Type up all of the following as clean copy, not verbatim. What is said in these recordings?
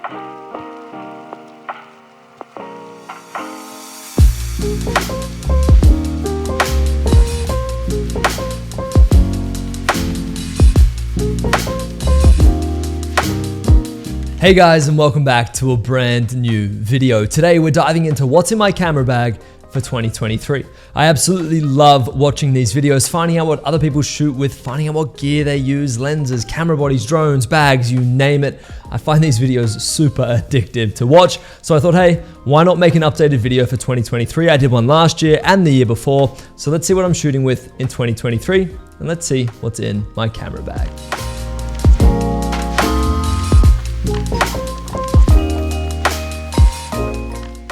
Hey guys, and welcome back to a brand new video. Today we're diving into what's in my camera bag for 2023. I absolutely love watching these videos, finding out what other people shoot with, finding out what gear they use, lenses, camera bodies, drones, bags, you name it. I find these videos super addictive to watch. So I thought, hey, why not make an updated video for 2023? I did one last year and the year before. So let's see what I'm shooting with in 2023, and let's see what's in my camera bag.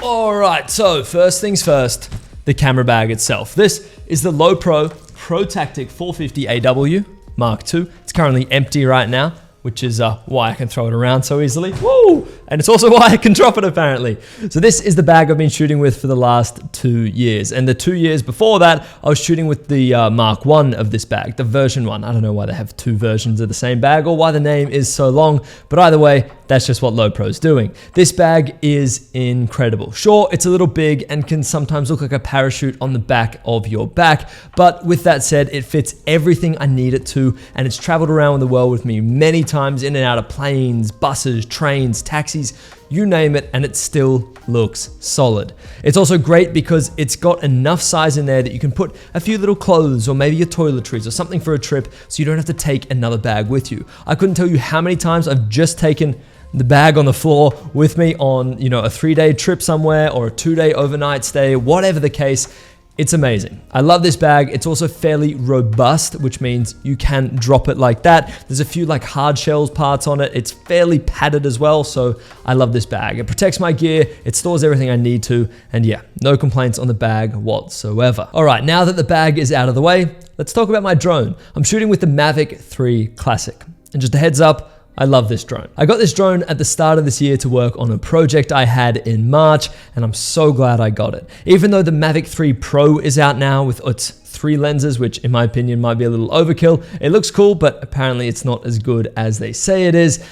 Alright, so first things first, the camera bag itself. This is the Lowepro ProTactic 450 AW Mark II. It's currently empty right now, which is why I can throw it around so easily. Woo! And it's also why I can drop it apparently. So this is the bag I've been shooting with for the last 2 years. And the 2 years before that, I was shooting with the Mark I of this bag, the version 1. I don't know why they have 2 versions of the same bag or why the name is so long, but either way, that's just what Lowepro's doing. This bag is incredible. Sure, it's a little big and can sometimes look like a parachute on the back of your back, but with that said, it fits everything I need it to, and it's traveled around the world with me many times in and out of planes, buses, trains, taxis, you name it, and it still looks solid. It's also great because it's got enough size in there that you can put a few little clothes or maybe your toiletries or something for a trip so you don't have to take another bag with you. I couldn't tell you how many times I've just taken the bag on the floor with me on, a 3-day trip somewhere or a 2-day overnight stay, whatever the case. It's amazing. I love this bag. It's also fairly robust, which means you can drop it like that. There's a few like hard shells parts on it. It's fairly padded as well, so I love this bag. It protects my gear, it stores everything I need to, and yeah, no complaints on the bag whatsoever. All right, now that the bag is out of the way, let's talk about my drone. I'm shooting with the Mavic 3 Classic. And just a heads up, I love this drone. I got this drone at the start of this year to work on a project I had in March, and I'm so glad I got it. Even though the Mavic 3 Pro is out now with its 3 lenses, which in my opinion might be a little overkill, it looks cool, but apparently it's not as good as they say it is.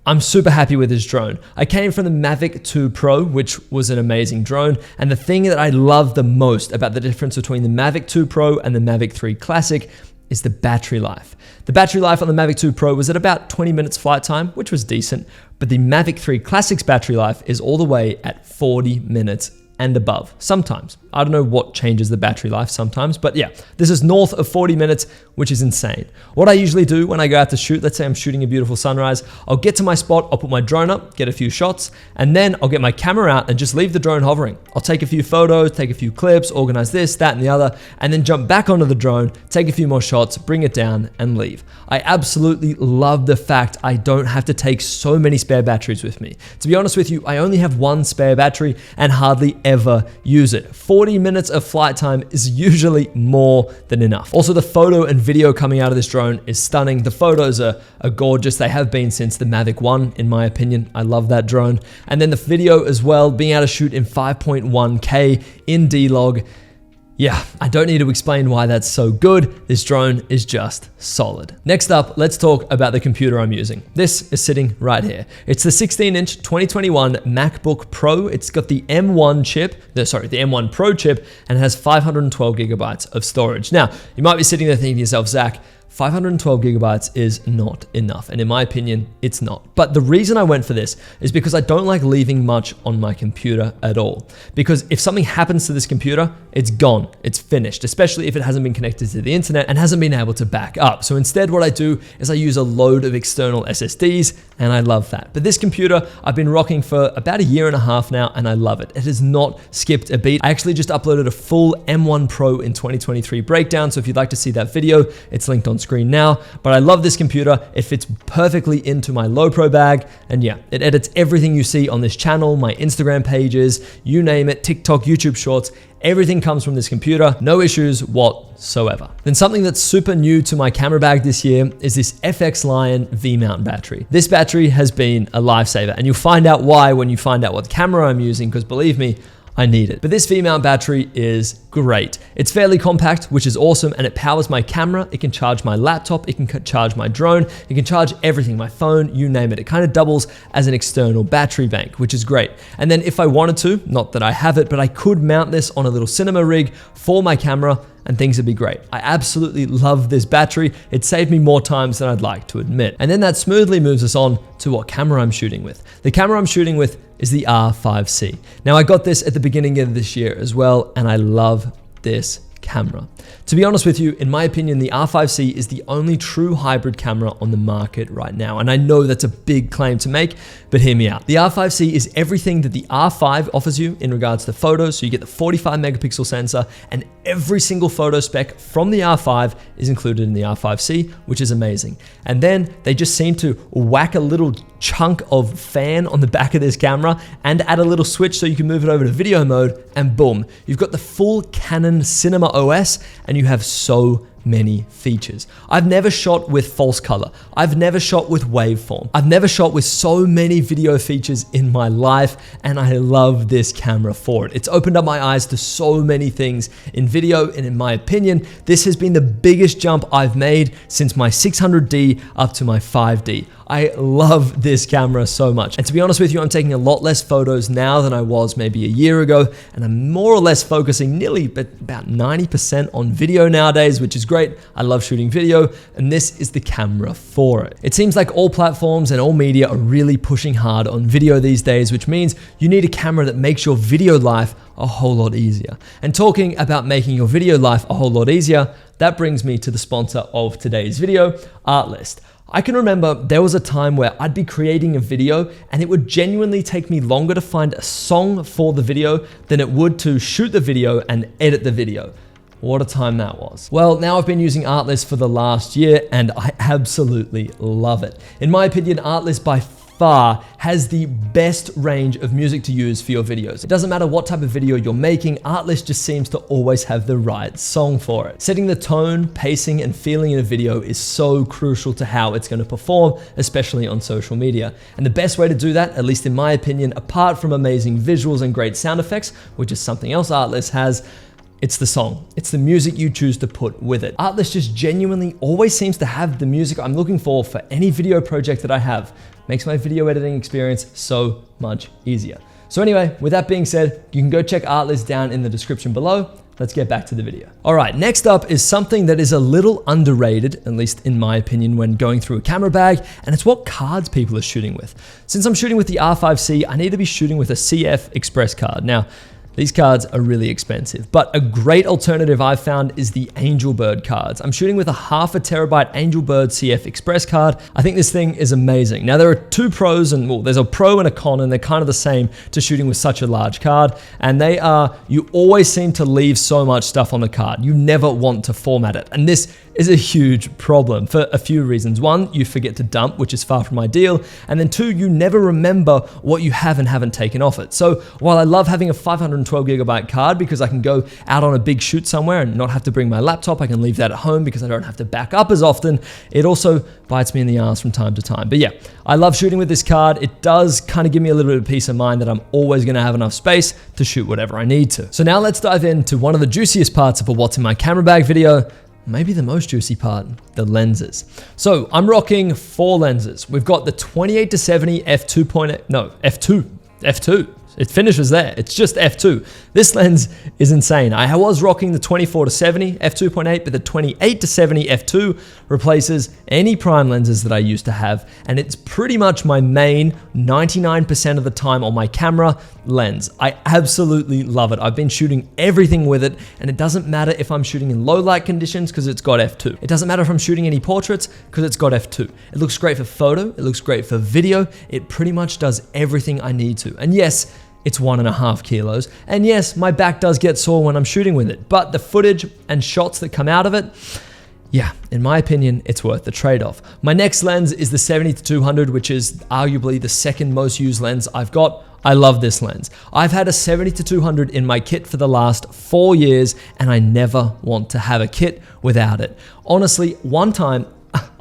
I'm super happy with this drone. I came from the Mavic 2 Pro, which was an amazing drone, and the thing that I love the most about the difference between the Mavic 2 Pro and the Mavic 3 Classic is the battery life. The battery life on the Mavic 2 Pro was at about 20 minutes flight time, which was decent, but the Mavic 3 Classic's battery life is all the way at 40 minutes and above, sometimes. I don't know what changes the battery life sometimes, but yeah, this is north of 40 minutes, which is insane. What I usually do when I go out to shoot, let's say I'm shooting a beautiful sunrise, I'll get to my spot, I'll put my drone up, get a few shots, and then I'll get my camera out and just leave the drone hovering. I'll take a few photos, take a few clips, organize this, that, and the other, and then jump back onto the drone, take a few more shots, bring it down, and leave. I absolutely love the fact I don't have to take so many spare batteries with me. To be honest with you, I only have one spare battery and hardly ever use it. 40 minutes of flight time is usually more than enough. Also, the photo and video coming out of this drone is stunning. The photos are gorgeous. They have been since the Mavic 1, in my opinion. I love that drone. And then the video as well, being able to shoot in 5.1K in D-Log. Yeah, I don't need to explain why that's so good. This drone is just solid. Next up, let's talk about the computer I'm using. This is sitting right here. It's the 16-inch 2021 MacBook Pro. It's got the M1 chip, the M1 Pro chip, and it has 512 gigabytes of storage. Now, you might be sitting there thinking to yourself, Zach, 512 gigabytes is not enough, and in my opinion, it's not. But the reason I went for this is because I don't like leaving much on my computer at all. Because if something happens to this computer, it's gone, it's finished, especially if it hasn't been connected to the internet and hasn't been able to back up. So instead what I do is I use a load of external SSDs, and I love that. But this computer I've been rocking for about 1.5 years now, and I love it. It has not skipped a beat. I actually just uploaded a full M1 Pro in 2023 breakdown, so if you'd like to see that video, it's linked on screen now. But I love this computer. It fits perfectly into my Lowepro bag, and yeah, it edits everything you see on this channel, my Instagram pages, you name it, TikTok, YouTube Shorts. Everything comes from this computer, no issues whatsoever. Then something that's super new to my camera bag this year is this FX Lion V-mount battery. This battery has been a lifesaver, and you'll find out why when you find out what camera I'm using, because believe me, I need it. But this V-mount battery is great. It's fairly compact, which is awesome, and it powers my camera. It can charge my laptop, it can charge my drone, it can charge everything, my phone, you name it. It kind of doubles as an external battery bank, which is great. And then if I wanted to, not that I have it, but I could mount this on a little cinema rig for my camera and things would be great. I absolutely love this battery. It saved me more times than I'd like to admit. And then that smoothly moves us on to what camera I'm shooting with. The camera I'm shooting with is the R5C. Now I got this at the beginning of this year as well, and I love this camera. To be honest with you, in my opinion, the R5C is the only true hybrid camera on the market right now. And I know that's a big claim to make, but hear me out. The R5C is everything that the R5 offers you in regards to photos. So you get the 45 megapixel sensor, and every single photo spec from the R5 is included in the R5C, which is amazing. And then they just seem to whack a little chunk of fan on the back of this camera and add a little switch so you can move it over to video mode, and boom, you've got the full Canon Cinema OS, and you have so many features. I've never shot with false color. I've never shot with waveform. I've never shot with so many video features in my life, and I love this camera for it. It's opened up my eyes to so many things in video, and in my opinion, this has been the biggest jump I've made since my 600D up to my 5D. I love this camera so much. And to be honest with you, I'm taking a lot less photos now than I was maybe a year ago, and I'm more or less focusing nearly about 90% on video nowadays, which is great. I love shooting video, and this is the camera for it. It seems like all platforms and all media are really pushing hard on video these days, which means you need a camera that makes your video life a whole lot easier. And talking about making your video life a whole lot easier, that brings me to the sponsor of today's video, Artlist. I can remember there was a time where I'd be creating a video and it would genuinely take me longer to find a song for the video than it would to shoot the video and edit the video. What a time that was. Well, now I've been using Artlist for the last year and I absolutely love it. In my opinion, Artlist by far has the best range of music to use for your videos. It doesn't matter what type of video you're making, Artlist just seems to always have the right song for it. Setting the tone, pacing, and feeling in a video is so crucial to how it's going to perform, especially on social media. And the best way to do that, at least in my opinion, apart from amazing visuals and great sound effects, which is something else Artlist has, it's the song. It's the music you choose to put with it. Artlist just genuinely always seems to have the music I'm looking for any video project that I have. Makes my video editing experience so much easier. So anyway, with that being said, you can go check Artlist down in the description below. Let's get back to the video. All right, next up is something that is a little underrated, at least in my opinion, when going through a camera bag, and it's what cards people are shooting with. Since I'm shooting with the R5C, I need to be shooting with a CF Express card. Now, these cards are really expensive, but a great alternative I've found is the Angelbird cards. I'm shooting with a 0.5 terabyte Angelbird CF Express card. I think this thing is amazing. Now there are two pros, and well, there's a pro and a con, and they're kind of the same to shooting with such a large card. And they are, you always seem to leave so much stuff on the card. You never want to format it. And this is a huge problem for a few reasons. One, you forget to dump, which is far from ideal. And then two, you never remember what you have and haven't taken off it. So while I love having a 512 gigabyte card because I can go out on a big shoot somewhere and not have to bring my laptop, I can leave that at home because I don't have to back up as often, it also bites me in the ass from time to time. But yeah, I love shooting with this card. It does kind of give me a little bit of peace of mind that I'm always gonna have enough space to shoot whatever I need to. So now let's dive into one of the juiciest parts of a what's in my camera bag video, maybe the most juicy part, the lenses. So I'm rocking 4 lenses. We've got the 28-70 f2. It finishes there. It's just f2. This lens is insane. I was rocking the 24-70 f2.8, but the 28-70 f2 replaces any prime lenses that I used to have, and it's pretty much my main 99% of the time on my camera lens. I absolutely love it. I've been shooting everything with it, and it doesn't matter if I'm shooting in low light conditions because it's got f2. It doesn't matter if I'm shooting any portraits because it's got f2. It looks great for photo. It looks great for video. It pretty much does everything I need to. And yes, it's 1.5 kilos. And yes, my back does get sore when I'm shooting with it, but the footage and shots that come out of it, yeah, in my opinion, it's worth the trade-off. My next lens is the 70-200, which is arguably the second most used lens I've got. I love this lens. I've had a 70-200 in my kit for the last 4 years, and I never want to have a kit without it. Honestly, one time,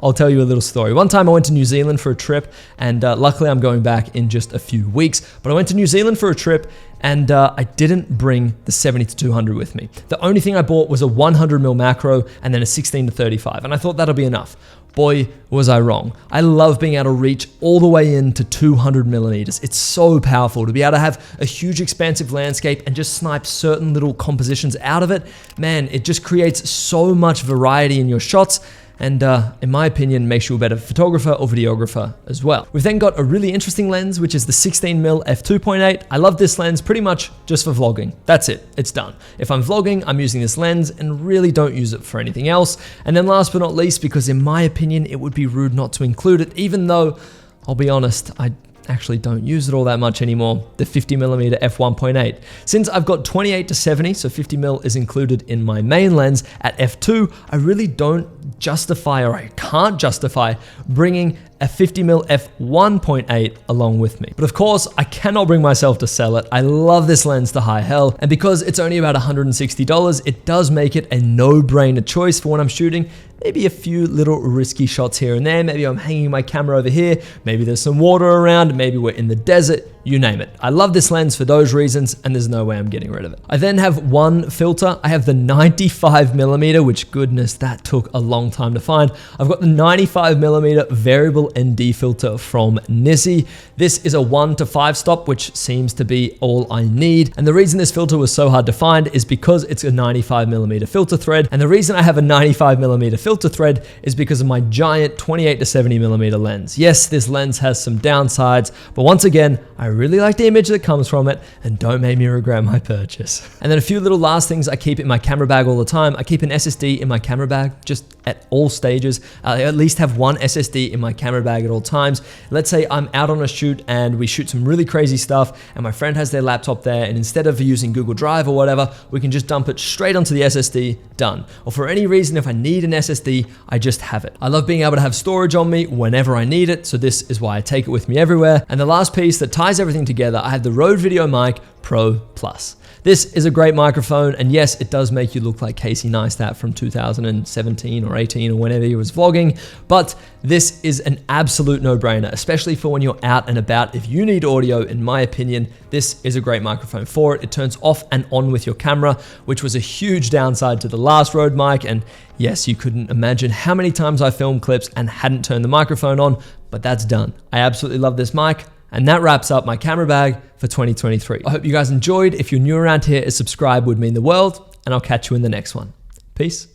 I'll tell you a little story. One time I went to New Zealand for a trip, and luckily I'm going back in just a few weeks, but I went to New Zealand for a trip, and I didn't bring the 70-200 with me. The only thing I bought was a 100mm macro and then a 16-35, and I thought that'll be enough. Boy, was I wrong. I love being able to reach all the way into 200 millimeters. It's so powerful to be able to have a huge expansive landscape and just snipe certain little compositions out of it. Man, it just creates so much variety in your shots, and in my opinion, makes you a better photographer or videographer as well. We've then got a really interesting lens, which is the 16mm f2.8. I love this lens pretty much just for vlogging. That's it, it's done. If I'm vlogging, I'm using this lens and really don't use it for anything else. And then last but not least, because in my opinion, it would be rude not to include it, even though, I'll be honest, I actually don't use it all that much anymore, the 50mm f1.8. Since I've got 28-70, so 50mm is included in my main lens at f2, I really don't justify, or I can't justify, bringing a 50mm f1.8 along with me. But of course, I cannot bring myself to sell it. I love this lens to high hell, and because it's only about $160, it does make it a no-brainer choice for when I'm shooting maybe a few little risky shots here and there. Maybe I'm hanging my camera over here, maybe there's some water around, maybe we're in the desert, you name it. I love this lens for those reasons, and there's no way I'm getting rid of it. I then have one filter. I have the 95mm, which goodness, that took a long time to find. I've got the 95mm variable ND filter from Nissi. This is a 1 to 5 stop, which seems to be all I need. And the reason this filter was so hard to find is because it's a 95mm filter thread. And the reason I have a 95mm filter thread is because of my giant 28-70mm lens. Yes, this lens has some downsides, but once again, I really like the image that comes from it, and don't make me regret my purchase. And then a few little last things I keep in my camera bag all the time. I keep an SSD in my camera bag just at all stages. I at least have one SSD in my camera bag at all times. Let's say I'm out on a shoot and we shoot some really crazy stuff and my friend has their laptop there, and instead of using Google Drive or whatever, we can just dump it straight onto the SSD, done. Or for any reason, if I need an SSD, I just have it. I love being able to have storage on me whenever I need it, so this is why I take it with me everywhere. And the last piece that ties everything together, I have the Rode VideoMic Pro Plus. This is a great microphone, and yes, it does make you look like Casey Neistat from 2017 or 18 or whenever he was vlogging, but this is an absolute no-brainer, especially for when you're out and about. If you need audio, in my opinion, this is a great microphone for it. It turns off and on with your camera, which was a huge downside to the last Rode mic, and yes, you couldn't imagine how many times I filmed clips and hadn't turned the microphone on, but that's done. I absolutely love this mic. And that wraps up my camera bag for 2023. I hope you guys enjoyed. If you're new around here, a subscribe would mean the world, and I'll catch you in the next one. Peace.